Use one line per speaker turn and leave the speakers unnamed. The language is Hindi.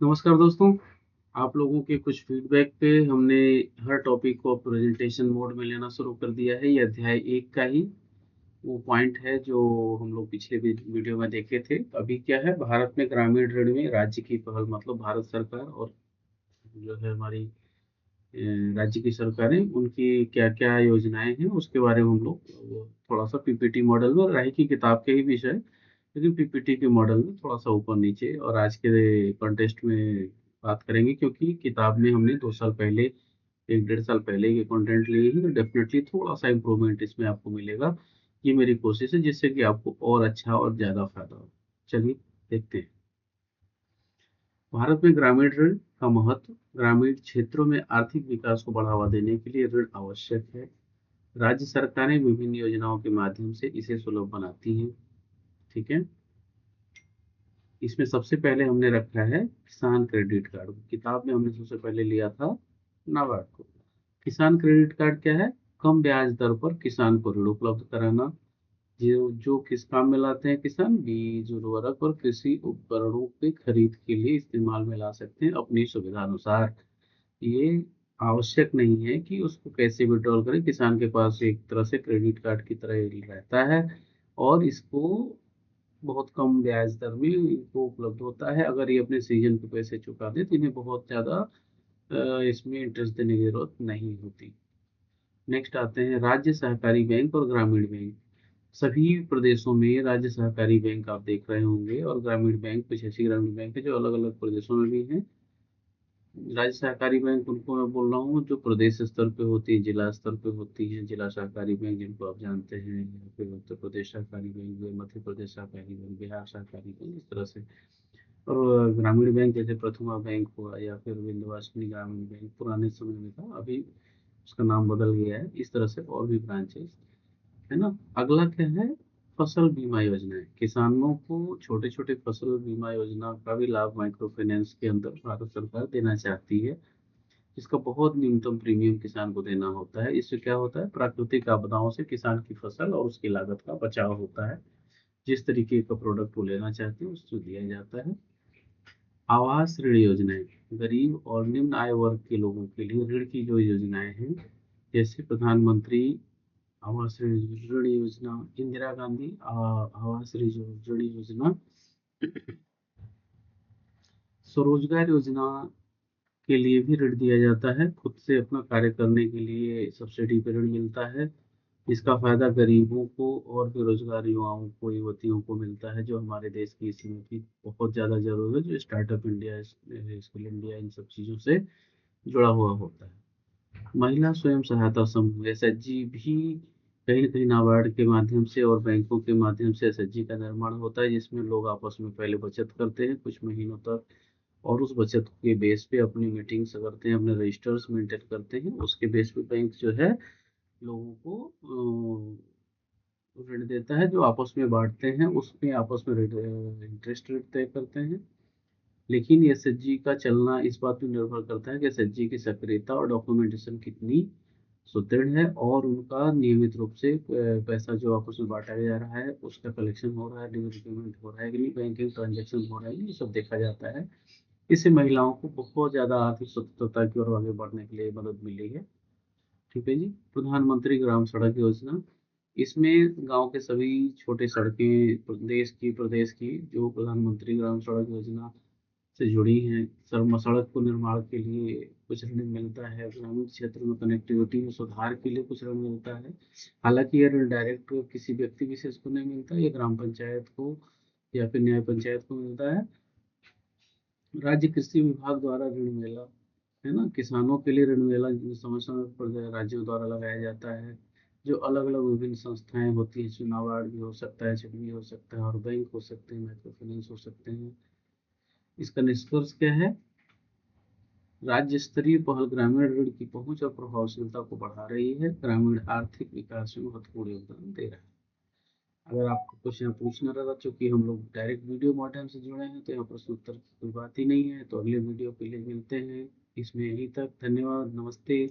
नमस्कार दोस्तों, आप लोगों के कुछ फीडबैक पे हमने हर टॉपिक को प्रेजेंटेशन मोड में लेना शुरू कर दिया है। ये अध्याय 1 का ही वो पॉइंट है जो हम लोग पिछले वीडियो में देखे थे। अभी क्या है, भारत में ग्रामीण ऋण में राज्य की पहल, मतलब भारत सरकार और जो है हमारी राज्य की सरकारें, उनकी क्या-क्या योजनाएँ हैं उसके बारे में हम लोग थोड़ा-सा पीपीटी मॉडल में, राही की किताब के ही विषय, लेकिन पीपीटी के मॉडल में थोड़ा-सा ऊपर-नीचे और आज के कॉन्टेक्स्ट में बात करेंगे, क्योंकि किताब में हमने 2 साल पहले, 1 डेढ़ साल पहले ये कंटेंट लिए हैं, तो डेफ़िनेटली थोड़ा-सा इम्प्रूवमेंट इसमें आपको मिलेगा। ये मेरी कोशिश है जिससे कि आपको और अच्छा और ज़्यादा फ़ायदा हो। चलिए देखते हैं। भारत में ग्रामीण ऋण का महत्व। ग्रामीण क्षेत्रों में आर्थिक विकास को बढ़ावा देने के लिए ऋण आवश्यक है। राज्य सरकारें विभिन्न योजनाओं के माध्यम से इसे सुलभ बनाती हैं। ठीक है। इसमें सबसे पहले हमने रखा है किसान क्रेडिट कार्ड। किताब में हमने सबसे पहले लिया था नाबार्ड को। किसान क्रेडिट कार्ड क्या है? कम ब्याज दर पर किसान को ऋण उपलब्ध कराना। जो जो किस काम में लाते हैं किसान? बीज, उर्वरक और कृषि उपकरणों के खरीद के लिए इस्तेमाल में ला सकते हैं अपनी सुविधा अनुसार। ये आवश्यक नहीं है कि उसको कैसे विड्रॉल करें। किसान के पास एक तरह से क्रेडिट कार्ड की तरह ही रहता है और इसको बहुत कम ब्याज दर में इनको उपलब्ध होता है। अगर ये अपने सीजन पे पैसे चुका दें तो इन्हें बहुत ज़्यादा इसमें इंटरेस्ट देने की ज़रूरत नहीं होती। नेक्स्ट आते हैं राज्य सहकारी बैंक और ग्रामीण बैंक। सभी प्रदेशों में राज्य सहकारी बैंक आप देख रहे होंगे और ग्रामीण बैंक, कुछ ऐसी ग्रामीण बैंक है जो अलग-अलग प्रदेशों में भी हैं। राज्य सहकारी बैंक उनको मैं बोल रहा हूँ जो प्रदेश स्तर पे होती है, जिला स्तर पे होती हैं। जिला सहकारी बैंक जिनको आप जानते हैं, या फिर उत्तर प्रदेश सहकारी बैंक, या मध्य प्रदेश सहकारी बैंक, बिहार सहकारी बैंक, इस तरह से। और ग्रामीण बैंक जैसे प्रथमा बैंक हुआ या फिर विंध्यवासिनी ग्रामीण बैंक पुराने समय में था, अभी उसका नाम बदल गया है। इस तरह से और भी ब्रांचेस है ना। अगला क्या है? फसल बीमा योजनाएं। किसानों को छोटे छोटे फसल बीमा योजना का भी लाभ माइक्रो फाइनेंस के अंदर भारत सरकार देना चाहती है। इसका बहुत न्यूनतम प्रीमियम किसान को देना होता है। इससे क्या होता है? प्राकृतिक आपदाओं से किसान की फसल और उसकी लागत का बचाव होता है। जिस तरीके का प्रोडक्ट वो लेना चाहते हैं उसको दिया जाता है। आवास ऋण योजनाएं। गरीब और निम्न आय वर्ग के लोगों के लिए ऋण की जो योजनाएं हैं, जैसे प्रधानमंत्री आवास ऋण ऋण योजना, इंदिरा गांधी आवास ऋण योजना, स्वरोजगार योजना के लिए भी ऋण दिया जाता है। खुद से अपना कार्य करने के लिए सब्सिडी पे ऋण मिलता है। इसका फायदा गरीबों को और बेरोजगार युवाओं को, युवतियों को मिलता है, जो हमारे देश की इस समय की बहुत ज़्यादा ज़रूरत है, जो स्टार्टअप इंडिया, स्किल इंडिया, इन सब चीज़ों से जुड़ा हुआ होता है। महिला स्वयं सहायता समूह एसएचजी भी कहीं न कहीं नाबार्ड के माध्यम से और बैंकों के माध्यम से एसएचजी का निर्माण होता है, जिसमें लोग आपस में पहले बचत करते हैं कुछ महीनों तक और उस बचत के बेस पे अपनी मीटिंग्स करते हैं, अपने रजिस्टर्स मेंटेन करते हैं। उसके बेस पे बैंक जो है लोगों को ऋण देता है, जो आपस में बाँटते हैं, उसमें आपस में इंटरेस्ट रेट तय करते हैं। लेकिन एसएचजी का चलना इस बात पे निर्भर करता है कि एसएचजी की सक्रियता और डॉक्यूमेंटेशन कितनी सुदृढ़ है और उनका नियमित रूप से पैसा जो आपस में बाँटा जा रहा है, उसका कलेक्शन हो रहा है, ड्यू रिपेमेंट हो रहा है कि नहीं, बैंकिंग ट्रांज़ैक्शन हो रहा है, ये सब देखा जाता है। इससे महिलाओं को बहुत ज़्यादा आर्थिक स्वतंत्रता की ओर आगे बढ़ने के लिए मदद मिली है। ठीक है जी। प्रधानमंत्री ग्राम सड़क योजना, इसमें गांव के सभी छोटे सड़कें प्रदेश की जो प्रधानमंत्री ग्राम सड़क योजना से जुड़ी हैं, सड़क को निर्माण के लिए कुछ ऋण मिलता है। ग्रामीण क्षेत्र में कनेक्टिविटी में सुधार के लिए कुछ ऋण मिलता है। हालांकि यह ऋण डायरेक्ट किसी व्यक्ति विशेष को नहीं मिलता, ये ग्राम पंचायत को या फिर न्याय पंचायत को मिलता है। राज्य कृषि विभाग द्वारा ऋण मेला, है ना, किसानों के लिए ऋण मेला समय समय पर राज्यों द्वारा लगाया जाता है। जो अलग अलग विभिन्न संस्थाएं होती हैं, चुनाव आयोग भी हो सकता है, भी हो सकता है और बैंक हो सकते हैं, माइक्रो फाइनेंस हो सकते हैं। इसका निष्कर्ष क्या है? राज्य स्तरीय पहल ग्रामीण ऋण की पहुंच और प्रभावशीलता को बढ़ा रही है, ग्रामीण आर्थिक विकास में महत्वपूर्ण योगदान दे रहा है। अगर आपको कुछ यहाँ पूछना रहा, चूंकि हम लोग डायरेक्ट वीडियो माध्यम से जुड़े हैं तो यहाँ प्रश्न उत्तर की कोई बात ही नहीं है, तो अगले वीडियो के लिए मिलते हैं। इसमें यहीं तक, धन्यवाद, नमस्ते।